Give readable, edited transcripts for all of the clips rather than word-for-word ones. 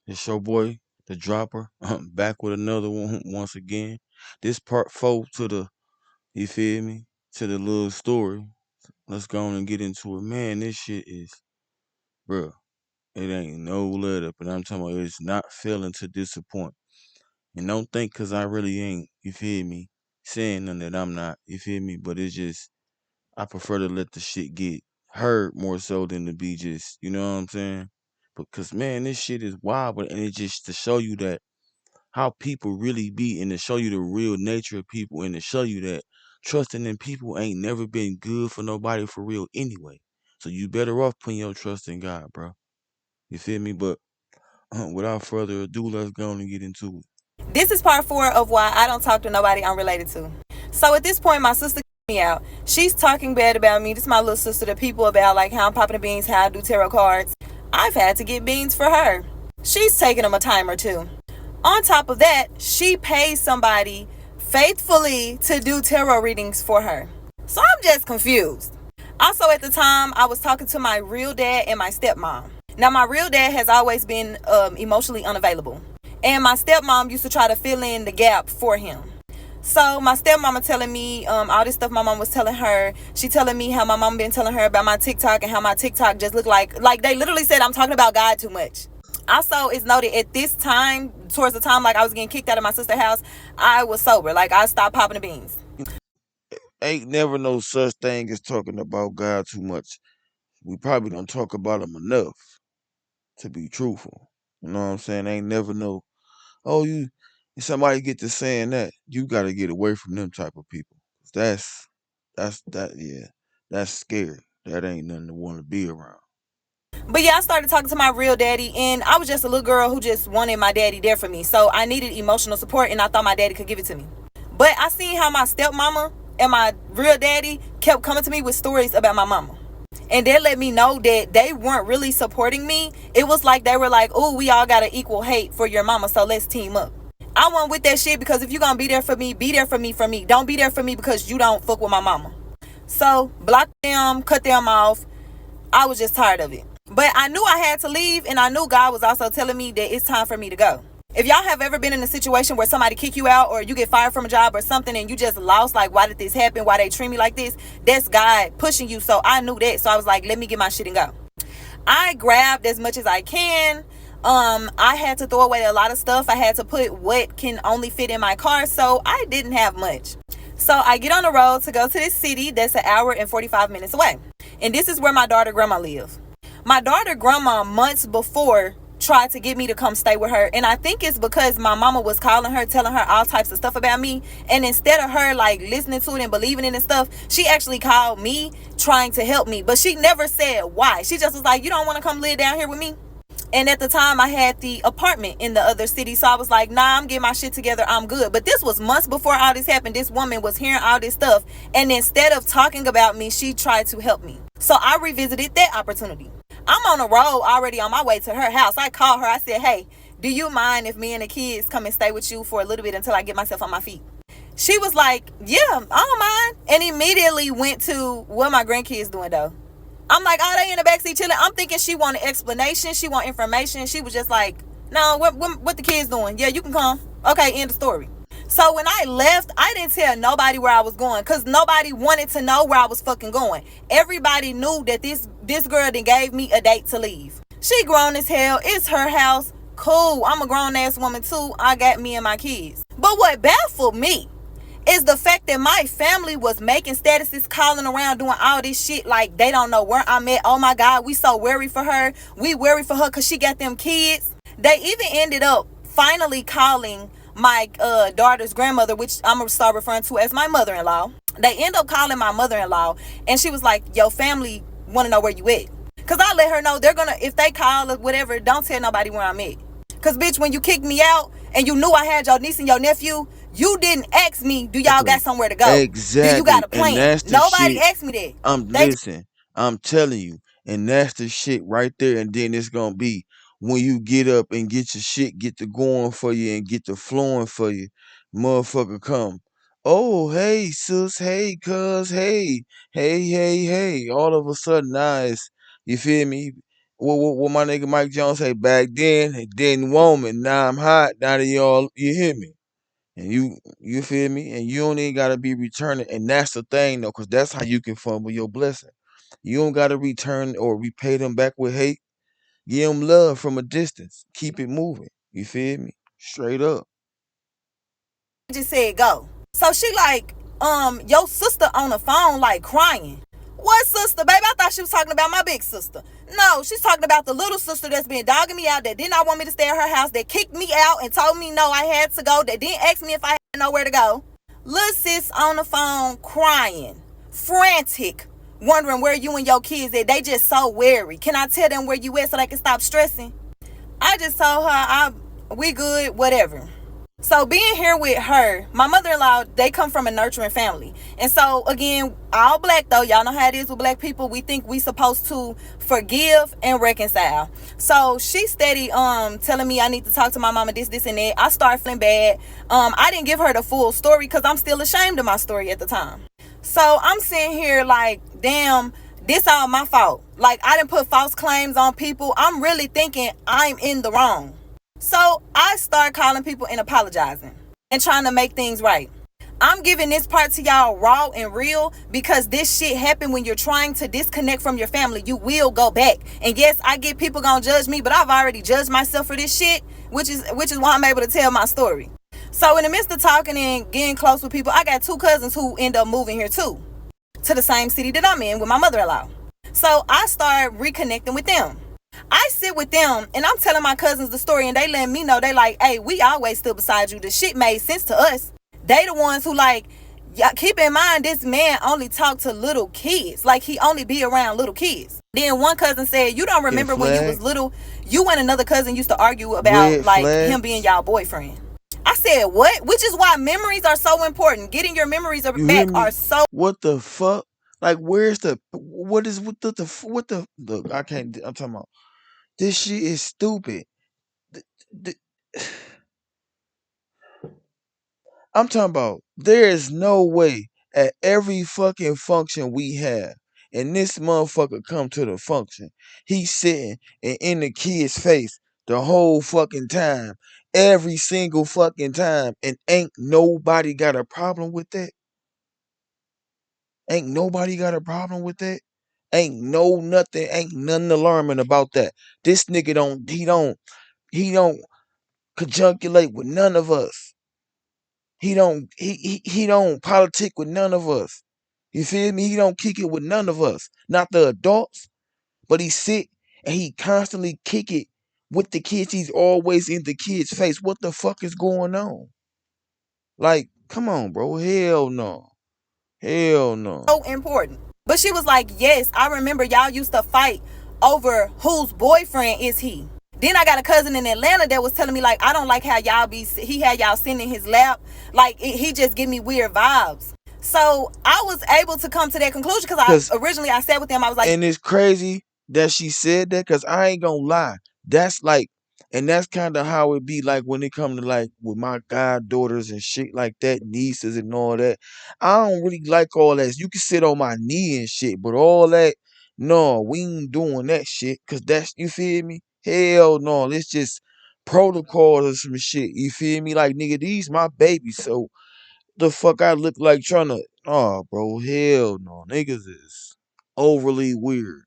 It's your boy, the dropper, back with another one once again. This part 4 to the, you feel me, to the little story. Let's go on and get into it. Man, this shit is, bruh, it ain't no let up. And I'm talking about it's not failing to disappoint. And don't think because I really ain't, you feel me, saying nothing that I'm not, you feel me, but it's just, I prefer to let the shit get heard more so than to be just, you know what I'm saying? Because man, this shit is wild, and it just to show you that how people really be and to show you the real nature of people and to show you that trusting in people ain't never been good for nobody for real anyway. So you better off putting your trust in God, bro. You feel me? But without further ado, let's go on and get into it. This is part 4 of why I don't talk to nobody I'm related to. So at this point, my sister me out. She's talking bad about me. This is my little sister to people about like how I'm popping the beans, how I do tarot cards. I've had to get beans for her. She's taking them a time or two. On top of that, she pays somebody faithfully to do tarot readings for her. So I'm just confused. Also, at the time, I was talking to my real dad and my stepmom. Now, my real dad has always been emotionally unavailable. And my stepmom used to try to fill in the gap for him. So my stepmama telling me all this stuff my mom was telling her. She telling me how my mom been telling her about my TikTok and how my TikTok just looked like they literally said I'm talking about God too much. Also, it's noted at this time, towards the time like I was getting kicked out of my sister's house, I was sober. Like I stopped popping the beans. Ain't never no such thing as talking about God too much. We probably don't talk about him enough to be truthful. You know what I'm saying? Ain't never no, oh, you, somebody get to saying that, you got to get away from them type of people. Yeah, that's scary. That ain't nothing to want to be around. But yeah, I started talking to my real daddy, and I was just a little girl who just wanted my daddy there for me. So I needed emotional support, and I thought my daddy could give it to me. But I seen how my stepmama and my real daddy kept coming to me with stories about my mama. And they let me know that they weren't really supporting me. It was like they were like, oh, we all got an equal hate for your mama, so let's team up. I went with that shit because if you're gonna be there for me, be there for me, for me. Don't be there for me because you don't fuck with my mama. So block them, cut them off. I was just tired of it. But I knew I had to leave, and I knew God was also telling me that it's time for me to go. If y'all have ever been in a situation where somebody kick you out or you get fired from a job or something and you just lost, like, why did this happen? Why they treat me like this? That's God pushing you. So I knew that. So I was like, let me get my shit and go. I grabbed as much as I can. I had to throw away a lot of stuff. I had to put what can only fit in my car. So I didn't have much. So I get on the road to go to this city that's an hour and 45 minutes away. And this is where my daughter grandma lives. My daughter grandma months before tried to get me to come stay with her, and I think it's because my mama was calling her, telling her all types of stuff about me, and instead of her like listening to it and believing it and stuff, she actually called me trying to help me, but she never said why. She just was like, you don't want to come live down here with me? And at the time I had the apartment in the other city, so I was like, nah, I'm getting my shit together, I'm good. But this was months before all this happened. This woman was hearing all this stuff, and instead of talking about me, she tried to help me. So I revisited that opportunity. I'm on the road already on my way to her house. I called her. I said, hey, do you mind if me and the kids come and stay with you for a little bit until I get myself on my feet? She was like, yeah, I don't mind. And immediately went to what my grandkids doing though. I'm like, oh, they in the backseat chilling. I'm thinking she want an explanation. She want information. She was just like, no, what the kids doing? Yeah, you can come. Okay, end of story. So when I left, I didn't tell nobody where I was going because nobody wanted to know where I was fucking going. Everybody knew that this girl then gave me a date to leave. She grown as hell. It's her house. Cool. I'm a grown ass woman too. I got me and my kids. But what baffled me is the fact that my family was making statuses, calling around, doing all this shit like they don't know where I'm at. Oh my God, we so worried for her. We worried for her because she got them kids. They even ended up finally calling my daughter's grandmother, which I'm gonna start referring to as my mother-in-law. They end up calling my mother-in-law, and she was like, your family want to know where you at. Because I let her know they're gonna, if they call or whatever, don't tell nobody where I'm at. Because bitch, when you kicked me out and you knew I had your niece and your nephew, you didn't ask me, do y'all got somewhere to go? Do you got Exactly. a And plan? that's the Nobody shit. asked me that. They Listen, I'm telling you, and that's the shit right there. And then it's gonna be when you get up and get your shit, get the going for you and get the flowing for you, motherfucker come. Oh, hey, sis, hey, cuz, hey, hey, hey, hey. All of a sudden now it's, you feel me? what my nigga Mike Jones say back then, it didn't want me. Now I'm hot. Now that y'all, you hear me? And you feel me? And you don't even gotta be returning. And that's the thing though, cause that's how you can fumble your blessing. You don't gotta return or repay them back with hate. Give them love from a distance. Keep it moving. You feel me? Straight up. Just said go. So she like, your sister on the phone like crying. What sister, baby? I thought she was talking about my big sister. No, she's talking about the little sister that's been dogging me out, that did not want me to stay at her house, that kicked me out and told me no, I had to go, that didn't ask me if I had nowhere to go. Little sis on the phone crying, frantic, wondering where you and your kids at. They just so wary. Can I tell them where you at so they can stop stressing? I just told her we good, whatever. So being here with her, my mother-in-law, they come from a nurturing family. And so again, all black though, y'all know how it is with black people. We think we supposed to forgive and reconcile. So she steady telling me I need to talk to my mama, this and that. I start feeling bad. I didn't give her the full story because I'm still ashamed of my story at the time. So I'm sitting here like, damn, this all my fault. Like, I didn't put false claims on people. I'm really thinking I'm in the wrong. So I start calling people and apologizing and trying to make things right. I'm giving this part to y'all raw and real because this shit happened when you're trying to disconnect from your family. You will go back. And yes, I get people gonna judge me, but I've already judged myself for this shit, which is why I'm able to tell my story. So in the midst of talking and getting close with people, I got two cousins who end up moving here too, to the same city that I'm in with my mother-in-law. So I start reconnecting with them. I sit with them and I'm telling my cousins the story and they letting me know, they like, hey, we always stood beside you. The shit made sense to us. They the ones who like, yeah, keep in mind this man only talk to little kids. Like he only be around little kids. Then one cousin said, you don't remember when you was little, you and another cousin used to argue about Red like flags. him being y'all boyfriend. I said, what? Which is why memories are so important. Getting your memories You hear back me? are so What the fuck? Like, where's the what is what the look? I can't. I'm talking about this shit is stupid. Th- th- I'm talking about there is no way at every fucking function we have, and this motherfucker come to the function. He's sitting and in the kid's face the whole fucking time, every single fucking time, and ain't nobody got a problem with that. Ain't nobody got a problem with that. Ain't nothing alarming about that. This nigga don't conjunculate with none of us. He don't politic with none of us. You feel me? He don't kick it with none of us. Not the adults, but he sit and he constantly kick it with the kids. He's always in the kids' face. What the fuck is going on? Like, come on, bro. Hell no. Hell no. important. But she was like, yes, I remember y'all used to fight over whose boyfriend is he. Then I got a cousin in Atlanta that was telling me like, I don't like how he had y'all sitting in his lap. Like he just give me weird vibes. So I was able to come to that conclusion because Cause I sat with them. I was like, and it's crazy that she said that because I ain't gonna lie. That's like, and that's kind of how it be like when it come to like with my goddaughters and shit like that, nieces and all that. I don't really like all that. You can sit on my knee and shit, but all that, no, we ain't doing that shit. Cause that's, you feel me? Hell no, it's just protocols or some shit. You feel me? Like nigga, these my babies, so the fuck I look like trying to, oh bro, hell no, niggas is overly weird.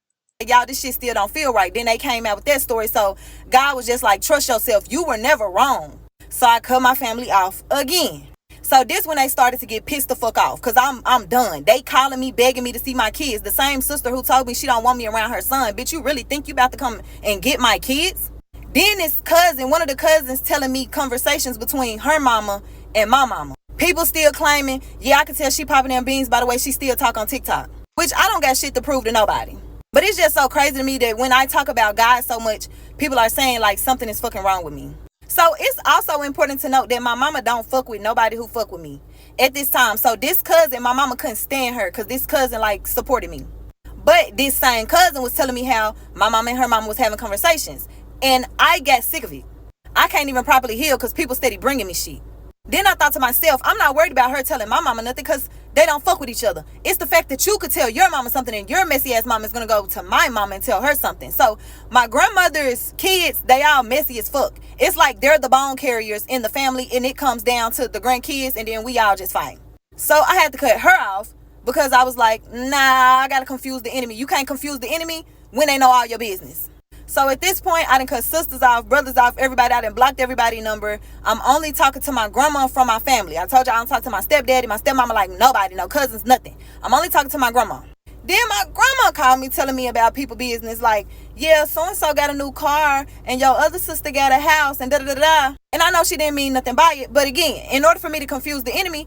y'all, this shit still don't feel right. Then they came out with that story. So God was just like, trust yourself. You were never wrong. So I cut my family off again. So this when they started to get pissed the fuck off. Cause I'm done. They calling me, begging me to see my kids. The same sister who told me she don't want me around her son. Bitch, you really think you about to come and get my kids? Then this cousin, one of the cousins telling me conversations between her mama and my mama. People still claiming, yeah, I can tell she popping them beans by the way she still talk on TikTok. Which I don't got shit to prove to nobody. But it's just so crazy to me that when I talk about God so much, people are saying like something is fucking wrong with me. So it's also important to note that my mama don't fuck with nobody who fuck with me at this time. So this cousin, my mama couldn't stand her because this cousin like supported me. But this same cousin was telling me how my mama and her mama was having conversations. And I got sick of it. I can't even properly heal because people steady bringing me shit. Then I thought to myself, I'm not worried about her telling my mama nothing because They don't fuck with each other. It's the fact that you could tell your mama something and your messy ass mama is gonna go to my mama and tell her something. So my grandmother's kids, they all messy as fuck. It's like they're the bone carriers in the family, and it comes down to the grandkids, and then we all just fight. So I had to cut her off because I was like, nah, I gotta confuse the enemy. You can't confuse the enemy when they know all your business. So at this point, I done cut sisters off, brothers off, everybody. I done blocked everybody's number. I'm only talking to my grandma from my family. I told you I don't talk to my stepdaddy, my stepmama, like nobody, no cousins, nothing. I'm only talking to my grandma. Then my grandma called me telling me about people business, like, yeah, so-and-so got a new car and your other sister got a house and da-da-da-da. And I know she didn't mean nothing by it, but again, in order for me to confuse the enemy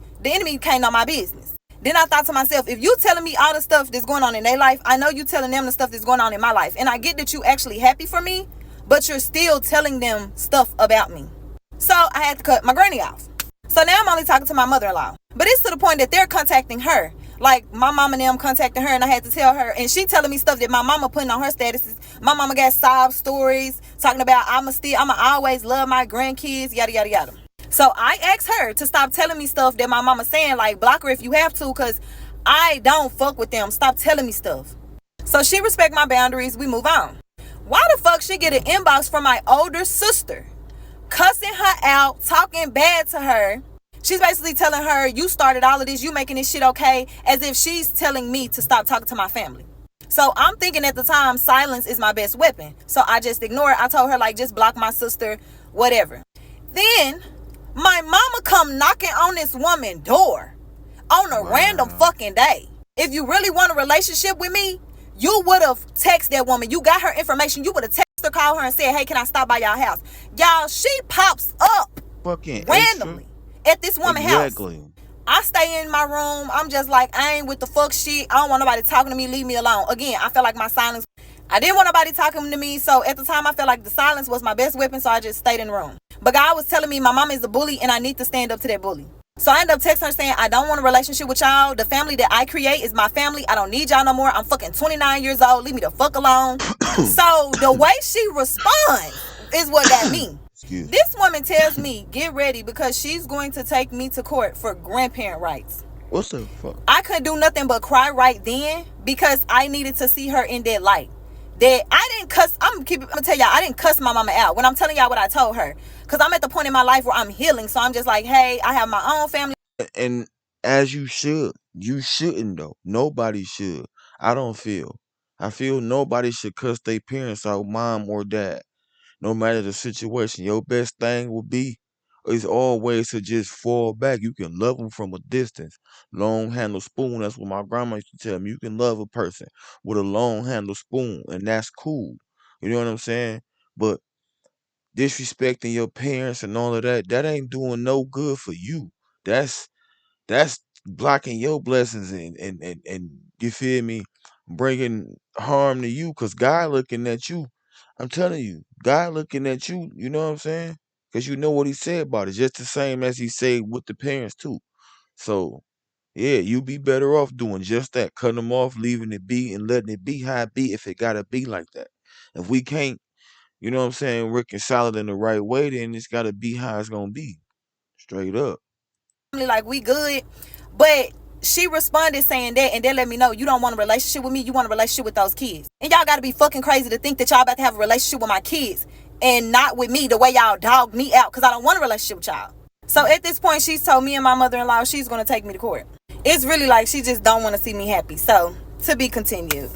can't know my business. Then I thought to myself, if you telling me all the stuff that's going on in their life, I know you telling them the stuff that's going on in my life. And I get that you actually happy for me, but you're still telling them stuff about me. So I had to cut my granny off. So now I'm only talking to my mother-in-law. But it's to the point that they're contacting her. Like my mama and them contacting her, and I had to tell her, and she telling me stuff that my mama putting on her statuses. My mama got sob stories talking about I'ma always love my grandkids, yada yada yada. So I asked her to stop telling me stuff that my mama saying, like block her if you have to, because I don't fuck with them. Stop telling me stuff. So she respect my boundaries. We move on. Why the fuck she get an inbox from my older sister, cussing her out, talking bad to her? She's basically telling her, you started all of this, you making this shit okay, as if she's telling me to stop talking to my family. So I'm thinking at the time, silence is my best weapon. So I just ignore it. I told her, like, just block my sister, whatever. Then my mama come knocking on this woman's door on a random fucking day. If you really want a relationship with me, you would have texted that woman. You got her information. You would have texted her, called her, and said, hey, can I stop by y'all house? Y'all, she pops up Fucking randomly at this woman's house. I stay in my room. I'm just like, I ain't with the fuck shit. I don't want nobody talking to me. Leave me alone. Again, I felt like my silence. I didn't want nobody talking to me. So at the time, I felt like the silence was my best weapon. So I just stayed in the room. But God was telling me my mama is a bully and I need to stand up to that bully. So I ended up texting her saying, I don't want a relationship with y'all. The family that I create is my family. I don't need y'all no more. I'm fucking 29 years old. Leave me the fuck alone. So the way she responds is what that means. This woman tells me, get ready because she's going to take me to court for grandparent rights. What the fuck? I couldn't do nothing but cry right then because I needed to see her in that light. That I didn't cuss. I'm gonna tell y'all, I didn't cuss my mama out when I'm telling y'all what I told her. Because I'm at the point in my life where I'm healing. So I'm just like, hey, I have my own family. And as you should. You shouldn't though. Nobody should. I don't feel. I feel nobody should cuss their parents out, mom or dad. No matter the situation, your best thing will be is always to just fall back. You can love them from a distance. Long handle spoon. That's what my grandma used to tell me. You can love a person with a long handle spoon, and that's cool. You know what I'm saying? But disrespecting your parents and all of that, that ain't doing no good for you. That's that's blocking your blessings and you feel me, bringing harm to you because God looking at you. I'm telling you, God looking at you, you know what I'm saying? Because you know what he said about it, just the same as he said with the parents too. So, yeah, you be better off doing just that, cutting them off, leaving it be, and letting it be how it be if it gotta be like that. If we can't, you know what I'm saying, reconcile it in the right way, then it's gotta be how it's gonna be. Straight up. Like we good, but she responded saying that, and they let me know you don't want a relationship with me, you want a relationship with those kids. And y'all gotta be fucking crazy to think that y'all about to have a relationship with my kids and not with me the way y'all dog me out because I don't want a relationship with y'all. So at this point, she's told me and my mother-in-law she's gonna take me to court. It's really like she just don't want to see me happy. So to be continued.